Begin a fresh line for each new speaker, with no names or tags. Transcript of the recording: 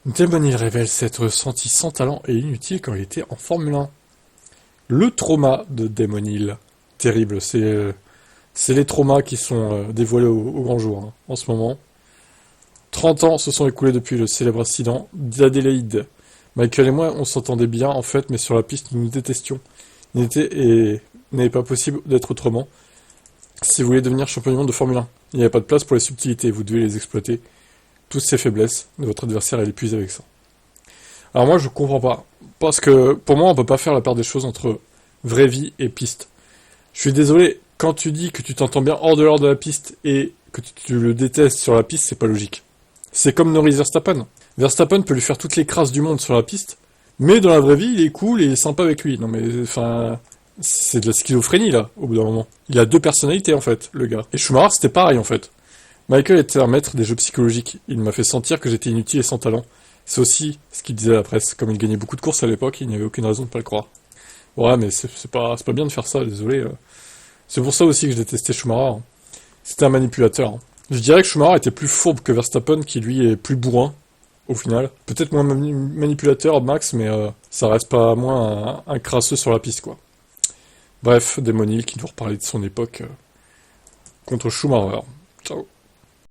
Damon révèle s'être senti sans talent et inutile quand il était en Formule 1. Le trauma de Damon Hill. Terrible, c'est les traumas qui sont dévoilés au grand jour en ce moment. 30 ans se sont écoulés depuis le célèbre incident d'Adélaïde. Michael et moi, on s'entendait bien en fait, mais sur la piste, nous nous détestions. Il n'était pas possible d'être autrement. Si vous voulez devenir champion du monde de Formule 1, il n'y a pas de place pour les subtilités, vous devez les exploiter. Toutes ces faiblesses de votre adversaire et l'épuiser avec ça. Alors moi, je comprends pas. Parce que, pour moi, on peut pas faire la part des choses entre vraie vie et piste. Je suis désolé, quand tu dis que tu t'entends bien hors dehors de la piste et que tu le détestes sur la piste, c'est pas logique. C'est comme Norris Verstappen. Verstappen peut lui faire toutes les crasses du monde sur la piste, mais dans la vraie vie, il est cool et il est sympa avec lui. Non mais, enfin, c'est de la schizophrénie là, au bout d'un moment. Il a deux personnalités en fait, le gars. Et Schumacher, c'était pareil en fait. Michael était un maître des jeux psychologiques. Il m'a fait sentir que j'étais inutile et sans talent. C'est aussi ce qu'il disait à la presse. Comme il gagnait beaucoup de courses à l'époque, il n'y avait aucune raison de pas le croire. Ouais, mais c'est pas bien de faire ça, désolé. C'est pour ça aussi que je détestais Schumacher. C'était un manipulateur. Je dirais que Schumacher était plus fourbe que Verstappen, qui lui est plus bourrin, au final. Peut-être moins manipulateur, Max, mais ça reste pas moins un crasseux sur la piste, quoi. Bref, Damon Hill qui nous reparlait de son époque contre Schumacher.